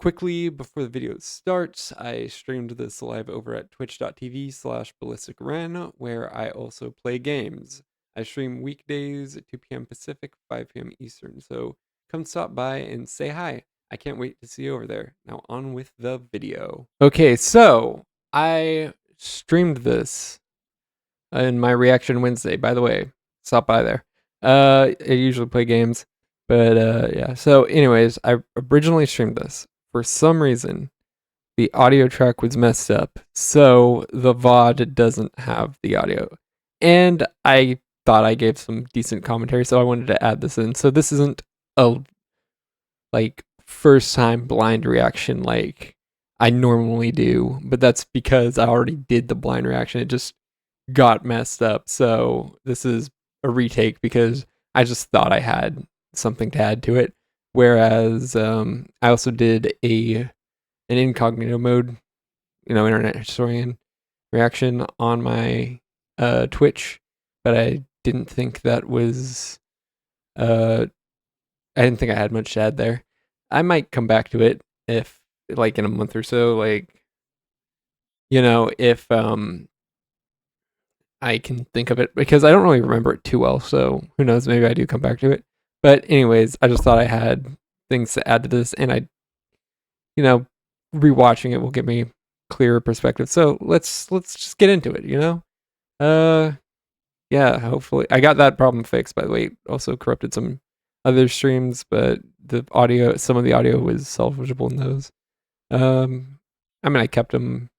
quickly, before the video starts, I streamed this live over at twitch.tv/ballisticren, where I also play games. I stream weekdays at 2 p.m. Pacific, 5 p.m. Eastern, so come stop by and say hi. I can't wait to see you over there. Now on with the video. Okay, so I streamed this in my Reaction Wednesday, by the way. Stop by there. I usually play games, but yeah. So anyways, I originally streamed this. For some reason, the audio track was messed up, so the VOD doesn't have the audio. And I thought I gave some decent commentary, so I wanted to add this in. So this isn't a first time blind reaction like I normally do, but that's because I already did the blind reaction. It just got messed up. So this is a retake because I just thought I had something to add to it. Whereas I also did an incognito mode, internet historian reaction on my Twitch, but I didn't think that was I didn't think I had much to add there. I might come back to it if in a month or so, if I can think of it, because I don't really remember it too well, so who knows, maybe I do come back to it. But anyways, I just thought I had things to add to this, and rewatching it will give me clearer perspective. So let's just get into it, yeah, hopefully. I got that problem fixed, by the way. It also corrupted some other streams, but some of the audio was salvageable in those. I kept them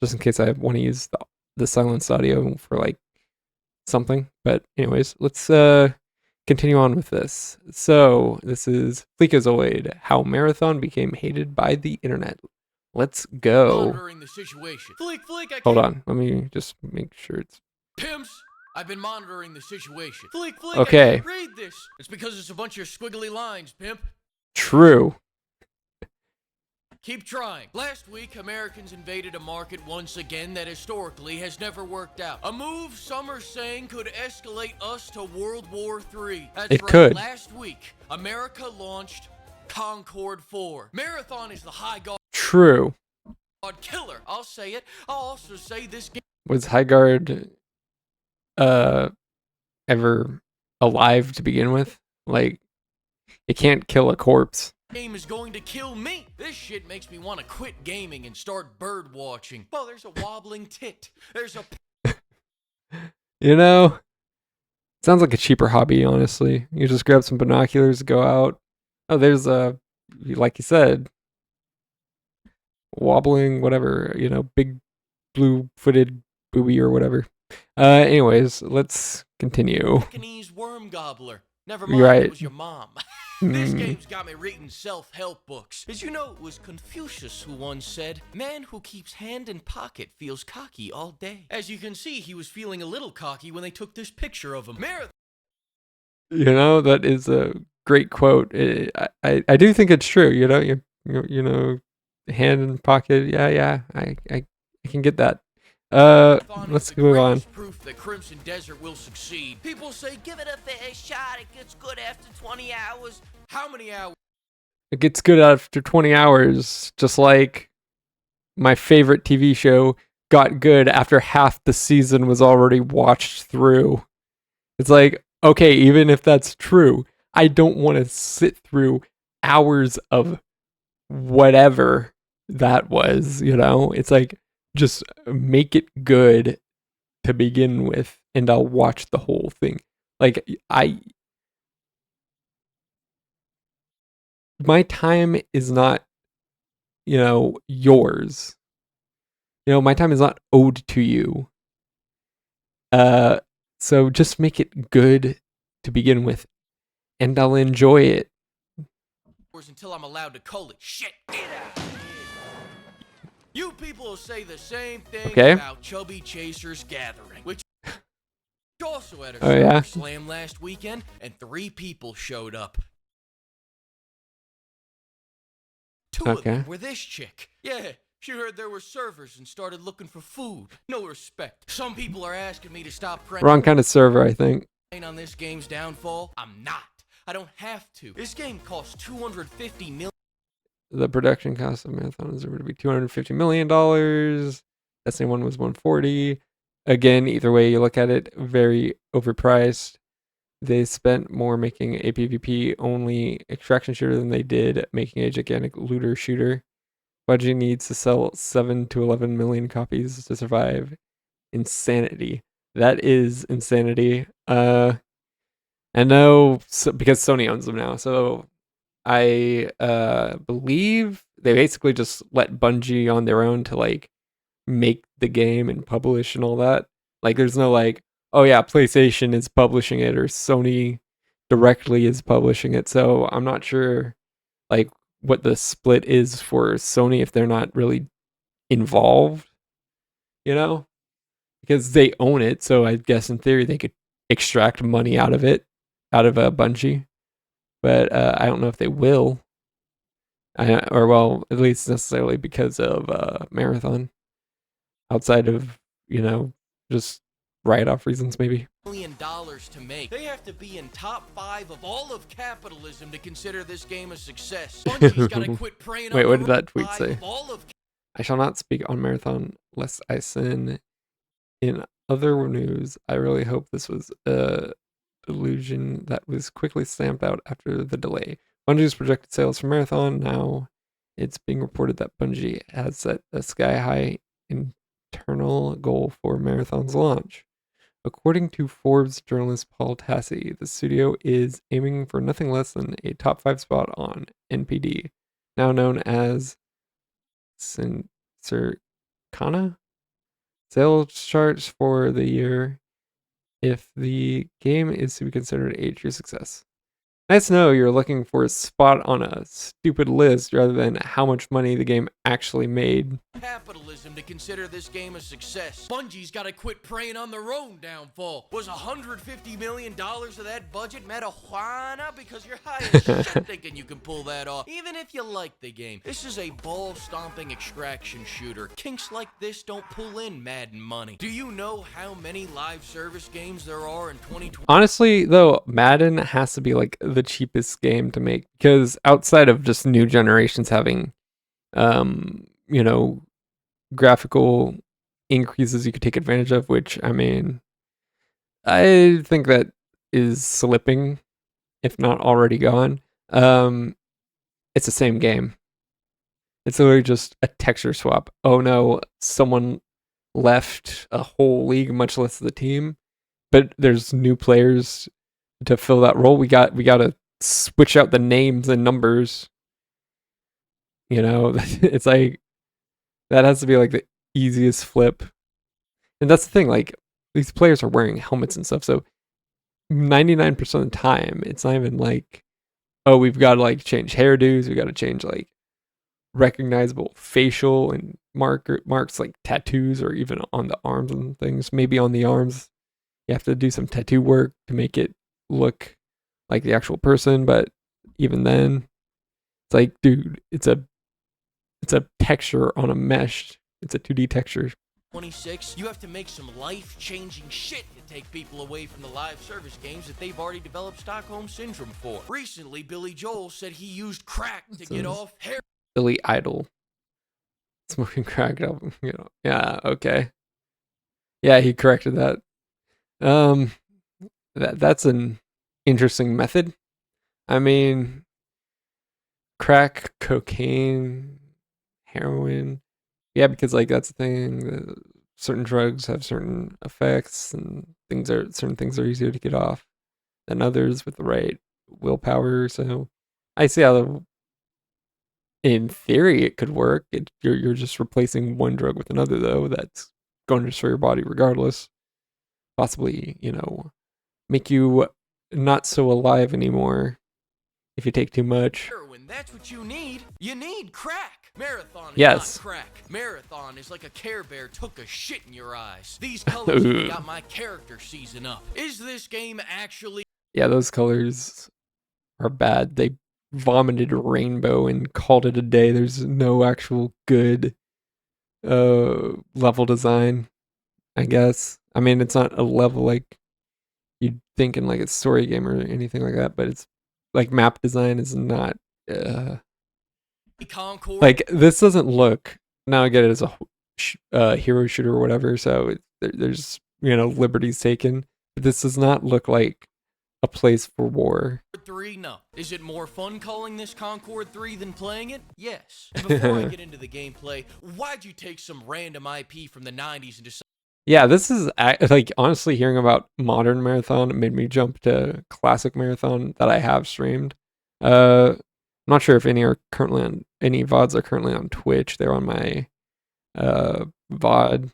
just in case I want to use the silenced audio for something. But anyways, let's continue on with this. So this is Fleekazoid, how Marathon became hated by the internet. Let's go. Monitoring the situation. Fleek, hold on, let me just make sure it's Pimps. I've been monitoring the situation. Fleek, okay. I can't read this. It's because it's a bunch of squiggly lines, pimp. True. Keep trying. Last week, Americans invaded a market once again that historically has never worked out. A move some are saying could escalate us to World War III. That's it right. Could. Last week, America launched Concorde 4. Marathon is the high guard. True. Killer. I'll say it. I'll also say this game was Highguard ever alive to begin with? It can't kill a corpse. Game is going to kill me. This shit makes me want to quit gaming and start bird watching. Well, there's a wobbling tit. There's a sounds like a cheaper hobby, honestly. You just grab some binoculars, go out. Oh, there's like you said, wobbling, whatever, big blue-footed booby or whatever. Anyways, let's continue. Japanese worm gobbler. Never mind, right. It was your mom. This game's got me reading self-help books. Did you know it was Confucius who once said, "Man who keeps hand in pocket feels cocky all day." As you can see, he was feeling a little cocky when they took this picture of him. That is a great quote. I do think it's true. Hand in pocket. Yeah. I can get that. Let's move on. Proof that Crimson Desert will succeed. People say, give it a fair shot. It gets good after 20 hours. How many hours? It gets good after 20 hours, just like my favorite TV show got good after half the season was already watched through. It's like, okay, even if that's true, I don't want to sit through hours of whatever that was, It's like, just make it good to begin with, and I'll watch the whole thing. My time is not, yours. My time is not owed to you. So just make it good to begin with, and I'll enjoy it. Until I'm allowed to call it shit. Get out. You people will say the same thing about Chubby Chasers Gathering, which also had a slam last weekend, and 3 people showed up. 2 of them were this chick. Yeah, she heard there were servers and started looking for food. No respect. Some people are asking me to stop praying. Wrong kind of server, I think. On this game's downfall, I'm not. I don't have to. This game costs $250 million. The production cost of Marathon is rumored to be $250 million. Destiny 1 was 140. Again, either way you look at it, very overpriced. They spent more making a PvP only extraction shooter than they did making a gigantic looter shooter. Bungie needs to sell 7 to 11 million copies to survive. Insanity. That is insanity. I know because Sony owns them now, so I believe they basically just let Bungie on their own to like make the game and publish and all that. Like there's no like, oh yeah, PlayStation is publishing it or Sony directly is publishing it. So I'm not sure like what the split is for Sony if they're not really involved, you know? Because they own it, so I guess in theory they could extract money out of it, out of a Bungie. But I don't know if they will. Or well, at least necessarily because of Marathon. Outside of just write-off reasons, maybe. $1 million to make. They have to be in top 5 of all of capitalism to consider this game a success. Bungie's gotta quit preying Wait, on what the did that tweet say? all of I shall not speak on Marathon lest I sin. In other news, I really hope this was a delusion that was quickly stamped out after the delay. Bungie's projected sales for Marathon now. It's being reported that Bungie has set a sky-high internal goal for Marathon's launch. According to Forbes journalist Paul Tassi, the studio is aiming for nothing less than a top 5 spot on NPD, now known as Circana. Sales charts for the year if the game is to be considered a true success. Nice to know you're looking for a spot on a stupid list rather than how much money the game actually made. Capitalism to consider this game a success. Bungie's gotta quit preying on their own downfall. Was $150 million of that budget marijuana? Because you're high as shit thinking you can pull that off, even if you like the game. This is a ball-stomping extraction shooter. Kinks like this don't pull in Madden money. Do you know how many live service games there are in 2020? Honestly, though, Madden has to be like the cheapest game to make because outside of just new generations having, you know, graphical increases you could take advantage of, which I mean, I think that is slipping, if not already gone. It's the same game. It's literally just a texture swap. Oh no, someone left a whole league, much less the team, but there's new players to fill that role. We got to switch out the names and numbers. It's like that has to be like the easiest flip. And that's the thing, like these players are wearing helmets and stuff, so 99% of the time it's not even like, oh, we've got to like change hairdos, we got to change like recognizable facial and marks like tattoos or even on the arms and things. Maybe on the arms you have to do some tattoo work to make it look like the actual person, but even then it's like, dude, it's a texture on a mesh. It's a 2D texture. 26, you have to make some life-changing shit to take people away from the live service games that they've already developed Stockholm Syndrome for. Recently, Billy Joel said he used crack to get off hair. Billy Idol. Smoking crack album, Yeah, okay. Yeah, he corrected that. That's an interesting method. I mean, crack, cocaine, heroin. Yeah, because like that's the thing. Certain drugs have certain effects, and certain things are easier to get off than others with the right willpower. So I see how, in theory, it could work. You're just replacing one drug with another, though. That's going to destroy your body regardless. Possibly, make you not so alive anymore if you take too much. Heroin, that's what you need. You need crack. Marathon is Yes. not crack. Marathon is like a Care Bear took a shit in your eyes. These colors got my character season up. Is this game actually? Yeah, those colors are bad. They vomited rainbow and called it a day. There's no actual good level design, I guess. I mean, it's not a level like you'd think in like a story game or anything like that, but it's like map design is not Concord. Like, this doesn't look, now I get it as a hero shooter or whatever, so there's, liberties taken. But this does not look like a place for war. 3, no. Is it more fun calling this Concord 3 than playing it? Yes. And before I get into the gameplay, why'd you take some random IP from the 90s and decide? Yeah, this is, like, honestly, hearing about modern Marathon made me jump to classic Marathon that I have streamed. I'm not sure if any VODs are currently on Twitch. They're on my VOD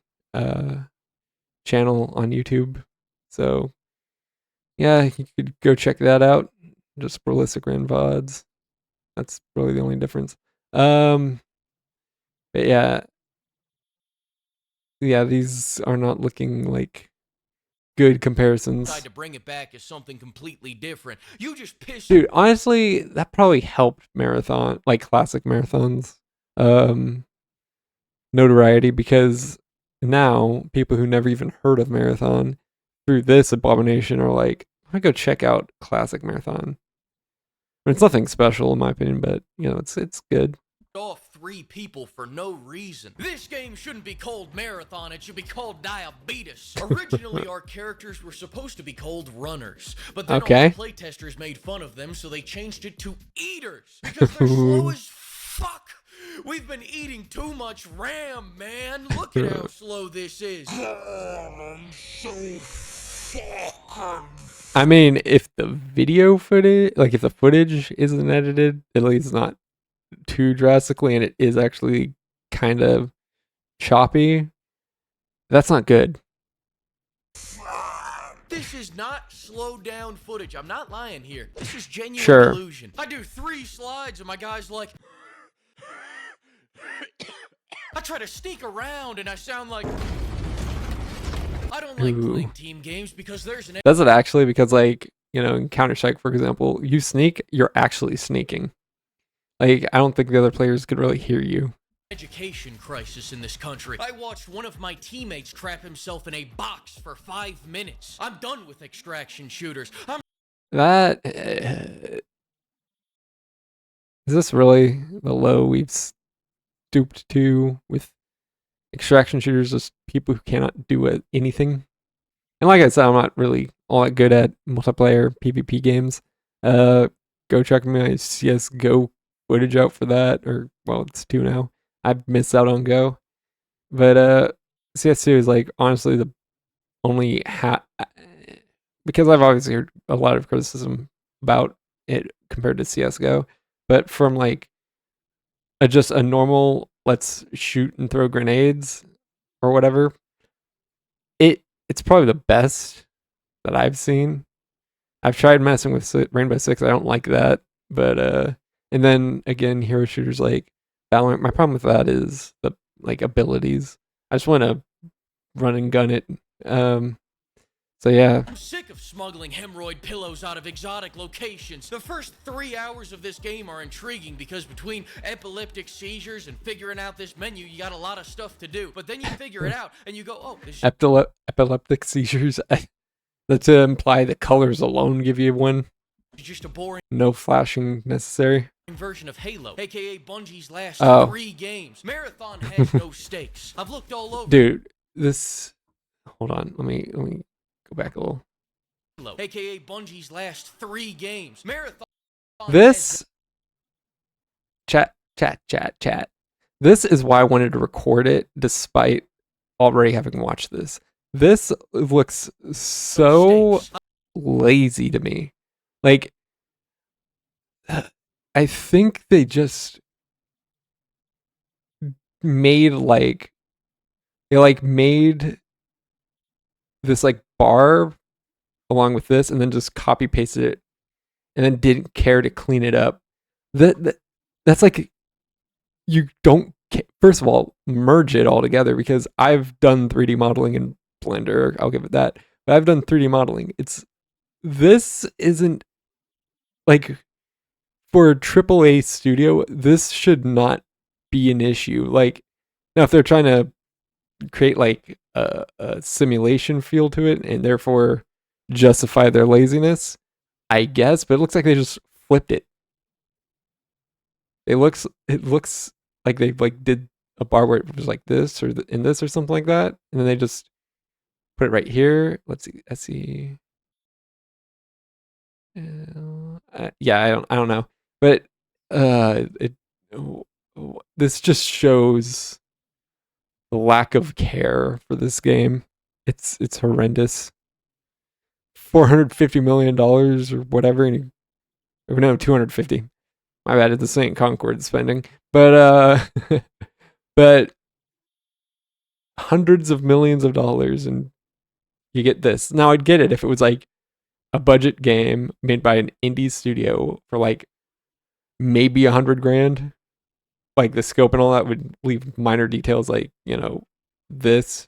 channel on YouTube. So yeah, you could go check that out. Just Realistic Ran VODs. That's really the only difference. But yeah, these are not looking like good comparisons. To bring it back as something completely different. You just pissed. Dude, honestly, that probably helped Marathon, like classic Marathons, notoriety, because now people who never even heard of Marathon through this abomination are like, I'm gonna go check out classic Marathon. I mean, it's nothing special in my opinion, but it's good. Off 3 people for no reason. This game shouldn't be called Marathon, it should be called Diabetes. Originally, our characters were supposed to be called runners, but then all the playtesters made fun of them, so they changed it to Eaters, because they're slow as fuck. We've been eating too much RAM, man. Look at how slow this is. I mean, if the video footage, like if the footage isn't edited, at least not too drastically, and it is actually kind of choppy, that's not good. This is not slowed down footage. I'm not lying here. This is genuine illusion. I do 3 slides and my guy's like, I try to sneak around and I sound like, I don't like playing team games because there's an... Does it actually? Because, like, in Counter-Strike, for example, you sneak, you're actually sneaking. Like, I don't think the other players could really hear you. Education crisis in this country. I watched one of my teammates trap himself in a box for 5 minutes. I'm done with extraction shooters. Is this really the low we've stooped to with extraction shooters? Just people who cannot do anything. And like I said, I'm not really all that good at multiplayer PvP games. Go check my CSGO footage out for that, or well, it's 2 now. I've missed out on Go, but CS2 is like honestly the only because I've obviously heard a lot of criticism about it compared to CSGO, but from like just a normal let's shoot and throw grenades or whatever, it's probably the best that I've seen. I've tried messing with Rainbow Six. I don't like that, but and then again, hero shooters like Valorant. My problem with that is the like abilities. I just want to run and gun it. So yeah. I'm sick of smuggling hemorrhoid pillows out of exotic locations. The first 3 hours of this game are intriguing because between epileptic seizures and figuring out this menu, you got a lot of stuff to do. But then you figure it out and you go, oh, this epileptic seizures. That's to imply that colors alone give you one. It's just a boring, no flashing necessary version of Halo, aka Bungie's last 3 games. Marathon has no stakes. I've looked all over. Dude, this. Hold on. Let me go back a little. Halo, aka Bungie's last 3 games. Marathon. This. Chat. This is why I wanted to record it, despite already having watched this. This looks so lazy to me. Like, I think they just made made this like bar along with this and then just copy pasted it and then didn't care to clean it up. That's like, you don't first of all merge it all together, because I've done 3D modeling in Blender, I'll give it that, but I've done 3D modeling. This isn't like, for a AAA studio, this should not be an issue. Like, now if they're trying to create like a simulation feel to it and therefore justify their laziness, I guess, but it looks like they just flipped it. it looks like they like did a bar where it was like this or in this or something like that, and then they just put it right here. Let's see. Let's see. Yeah, I don't know, but it this just shows the lack of care for this game. It's horrendous. $450 million or whatever, and no, 250. My bad, it's the St. Concord spending, but but hundreds of millions of dollars, and you get this. Now I'd get it if it was like a budget game made by an indie studio for like maybe 100 grand. Like the scope and all that would leave minor details like, this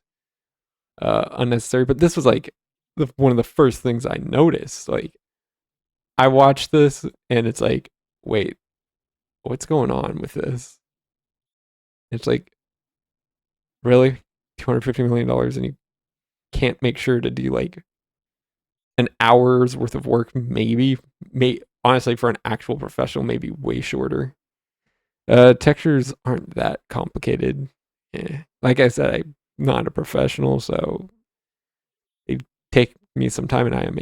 unnecessary. But this was like one of the first things I noticed. Like I watched this and it's like, wait, what's going on with this? It's like, really? $250 million and you can't make sure to do like an hour's worth of work, maybe. Honestly, for an actual professional, maybe way shorter. Textures aren't that complicated. Like I said, I'm not a professional, so it take me some time, and I am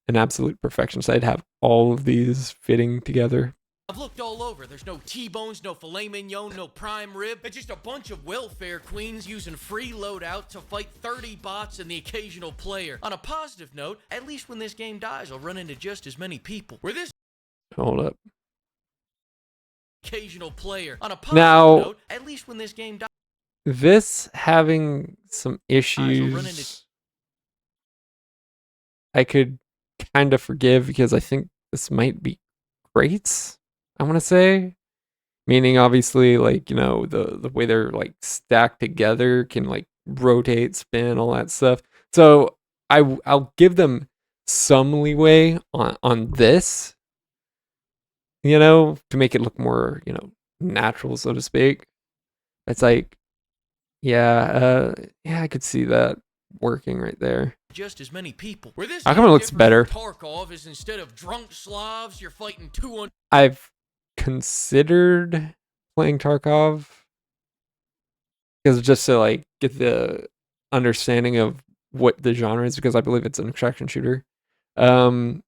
an absolute perfectionist. I'd have all of these fitting together. I've looked all over. There's no T-bones, no filet mignon, no prime rib. It's just a bunch of welfare queens using free loadout to fight 30 bots and the occasional player. On a positive note, at least when this game dies, I'll run into just as many people. Where this Hold up. Occasional player. On a positive note, at least when this game dies. This having some issues, I could kind of forgive because I think this might be great. I want to say, meaning obviously like the way they're like stacked together can like rotate, spin, all that stuff. So I'll give them some leeway on this, to make it look more natural, so to speak. It's like, yeah, I could see that working right there. Just as many people. Where this How come it looks better? Tarkov is instead of drunk Slavs, you're fighting 200. I've considered playing Tarkov because just to like get the understanding of what the genre is, because I believe it's an extraction shooter. But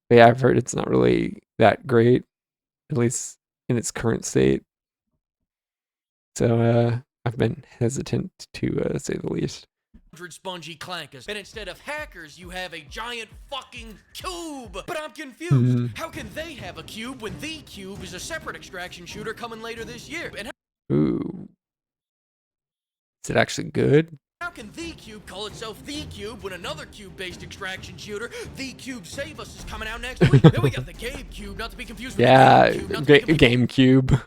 yeah, I've heard it's not really that great, at least in its current state. So I've been hesitant to say the least. Spongy clankers, and instead of hackers you have a giant fucking cube. But I'm confused. How can they have a cube when the cube is a separate extraction shooter coming later this year? And ooh, is it actually good? How can the cube call itself the cube when another cube-based extraction shooter, the Cube Save Us, is coming out next week? Then we got the Game Cube, not to be confused with the GameCube.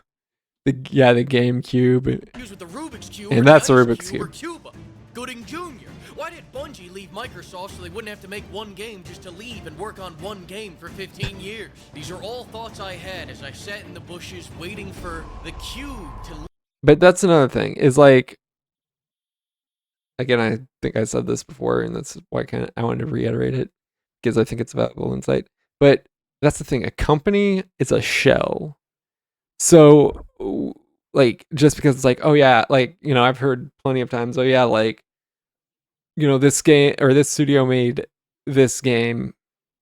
The GameCube. With the Rubik's Cube, and that's a Rubik's Cube. Cuba. Gooding Jr. Why did Bungie leave Microsoft so they wouldn't have to make one game just to leave and work on one game for 15 years? These are all thoughts I had as I sat in the bushes waiting for the cube to leave. But that's another thing, is like, again, I think I said this before, and that's why I wanted to reiterate it, because I think it's valuable insight. But that's the thing, a company is a shell. So, like, just because it's like, oh yeah, like, I've heard plenty of times, oh yeah, like, this game or this studio made this game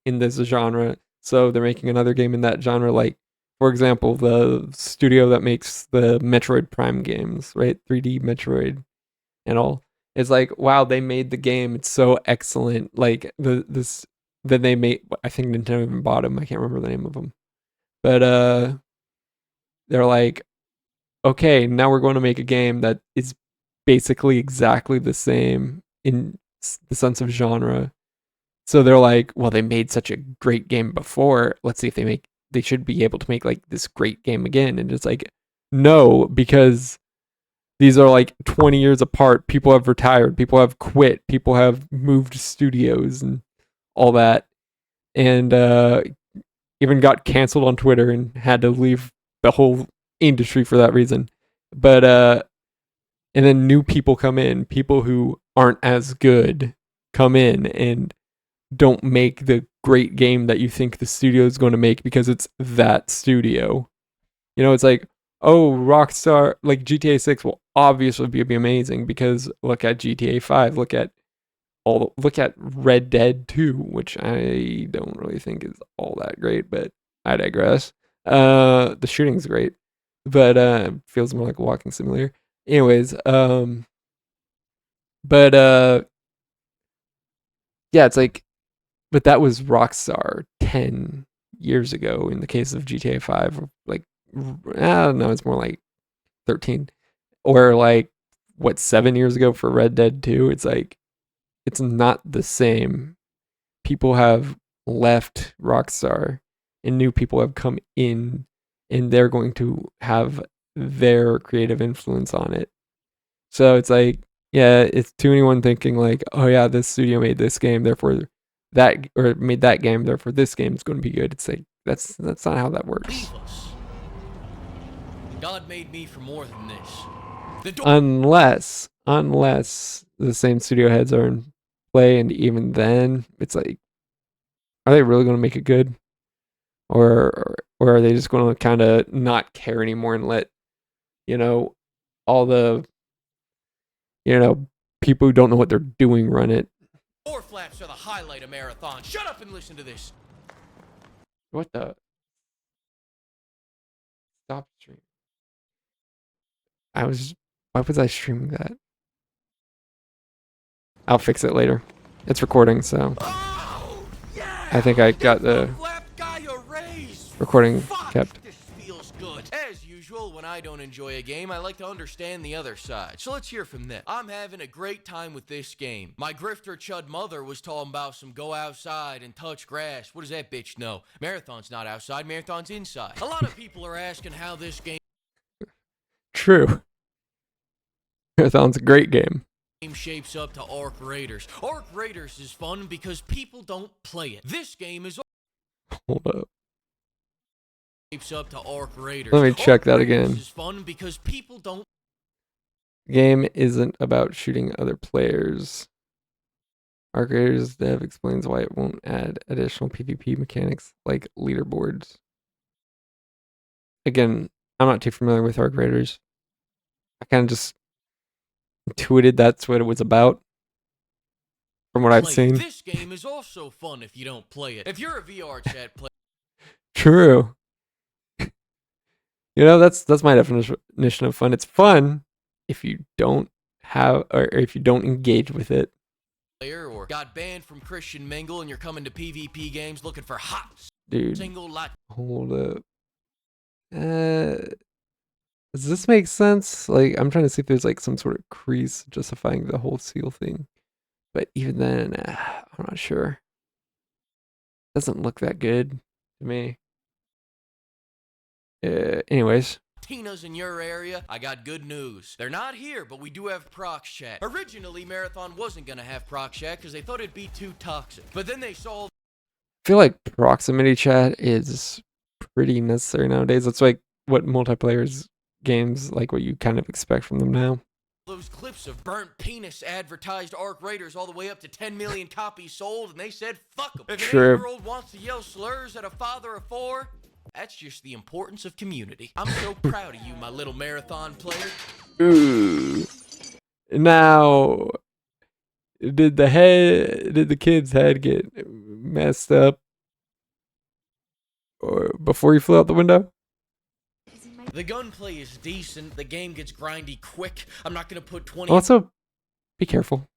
in this genre, so they're making another game in that genre. Like, for example, the studio that makes the Metroid Prime games, right? 3D Metroid and all. It's like, wow, they made the game. It's so excellent. Like, then they made, I think Nintendo even bought them. I can't remember the name of them. But, they're like, okay, now we're going to make a game that is basically exactly the same in the sense of genre. So they're like, well, they made such a great game before. Let's see if they should be able to make like this great game again. And it's like, no, because these are like 20 years apart. People have retired. People have quit. People have moved studios and all that. And even got canceled on Twitter and had to leave the whole industry for that reason. But and then new people come in, people who aren't as good come in and don't make the great game that you think the studio is going to make because it's that studio. You know, it's like, oh, Rockstar, like GTA 6 will obviously be amazing because look at GTA 5, look at Red Dead 2, which I don't really think is all that great, but I digress. The shooting's great, but feels more like a walking simulator. Anyways, but yeah, it's like, but that was Rockstar 10 years ago in the case of GTA 5. Like, I don't know, it's more like 13. Or like, what, 7 years ago for Red Dead 2? It's like, it's not the same. People have left Rockstar and new people have come in and they're going to have their creative influence on it. So it's like, yeah, it's to anyone thinking like, oh yeah, this studio made this game, therefore that, or made that game, therefore this game is going to be good. It's like that's not how that works. God made me for more than this. Unless the same studio heads are in play, and even then, it's like, are they really going to make it good, or are they just going to kind of not care anymore and let you know all the you know people who don't know what they're doing run it? Door flaps are the highlight of marathon. Shut up and listen to this. What the? Stop stream. I was. Why was I streaming that? I'll fix it later. It's recording, so Oh, yeah! I think I got the recording kept. This feels good. As usual, when I don't enjoy a game, I like to understand the other side. So let's hear from them. I'm having a great time with this game. My grifter chud mother was talking about some go outside and touch grass. What does that bitch know? Marathon's not outside, marathon's inside. A lot of people are asking how this game True. Marathon's a great game. shapes up to Arc Raiders. Arc Raiders is fun because people don't play it. This game is Hold up. shapes up to Arc Raiders. Let me check that Raiders again. is fun because people don't. Game isn't about shooting other players. Arc Raiders dev explains why it won't add additional PvP mechanics like leaderboards. Again, I'm not too familiar with Arc Raiders. I kind of just intuited that's what it was about from what I've seen. This game is also fun if you don't play it. If you're a VR chat player. True. You know, that's my definition of fun. It's fun if you don't have, or if you don't engage with it. Or got banned from Christian Mingle and you're coming to PvP games looking for hot Dude, single lot. Hold up. Does this make sense? Like, I'm trying to see if there's like some sort of crease justifying the whole seal thing. But even then, I'm not sure. Doesn't look that good to me. Anyways. Tina's in your area, I got good news. They're not here, but we do have prox chat. Originally, Marathon wasn't gonna have prox chat because they thought it'd be too toxic. But then they saw. I feel like proximity chat is pretty necessary nowadays. That's like what multiplayer games, like what you kind of expect from them now. Those clips of burnt penis advertised Arc Raiders all the way up to 10 million copies sold, and they said, fuck them. If an 8-year-old wants to yell slurs at a father of 4, that's just the importance of community. I'm so proud of you, my little Marathon player. Ooh. Now, did the kid's head get messed up or before he flew out the window? The gunplay is decent. The game gets grindy quick. I'm not gonna put 20 Also, be careful.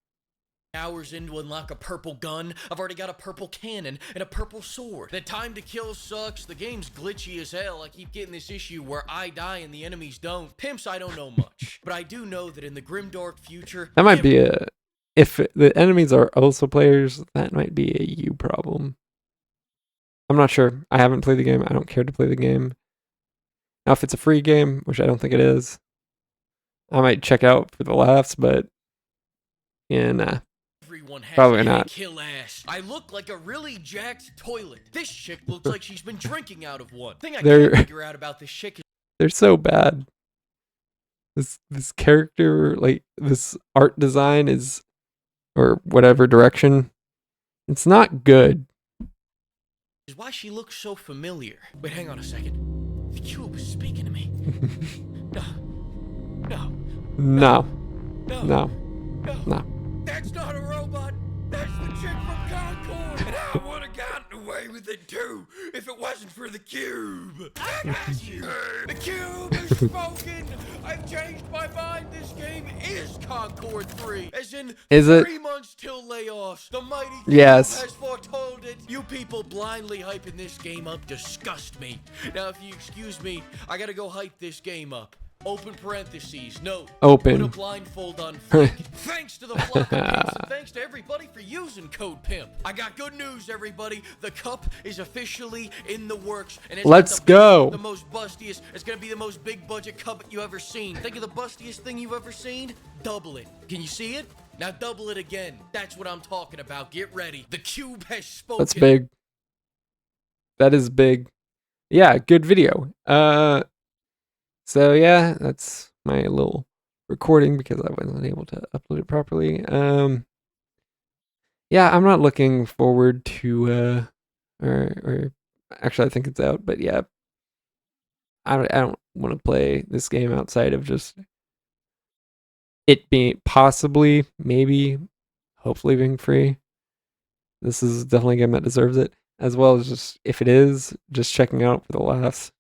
hours in to unlock a purple gun. I've already got a purple cannon and a purple sword. The time to kill sucks. The game's glitchy as hell. I keep getting this issue where I die and the enemies don't. Pimps, I don't know much, but I do know that in the grimdark future, that might be if the enemies are also players, that might be a you problem. I'm not sure. I haven't played the game. I don't care to play the game. Now, if it's a free game, which I don't think it is, I might check out for the laughs, but yeah, nah. Probably not. Kill ass. I look like a really jacked toilet. This chick looks like she's been drinking out of one. Thing I can't figure out about this chick is they're so bad. This character, like this art design is, or whatever direction, it's not good. Is why she looks so familiar. Wait, hang on a second. The cube is speaking to me. No. No. No. No. No. No. That's not a robot. That's the chick from Concord. And I would have gotten away with it too if it wasn't for the cube. I got you. The cube has spoken. I've changed my mind. This game is Concord 3. As in, Is it? 3 months till layoffs. The mighty cube Yes. has foretold it. You people blindly hyping this game up disgust me. Now, if you excuse me, I gotta go hype this game up. Open parentheses, note. Open. Put a blindfold on Fleek. Thanks to the floppy case, and thanks to everybody for using Code Pimp. I got good news, everybody. The cup is officially in the works. And it's Let's not go. the most bustiest. It's going to be the most big budget cup you ever seen. Think of the bustiest thing you've ever seen? Double it. Can you see it? Now double it again. That's what I'm talking about. Get ready. The cube has spoken. That's big. That is big. Yeah, good video. So yeah, that's my little recording because I wasn't able to upload it properly. Yeah, I'm not looking forward to or actually I think it's out, but yeah, I don't want to play this game outside of just it being possibly, maybe, hopefully being free. This is definitely a game that deserves it, as well as just if it is, just checking out for the laughs.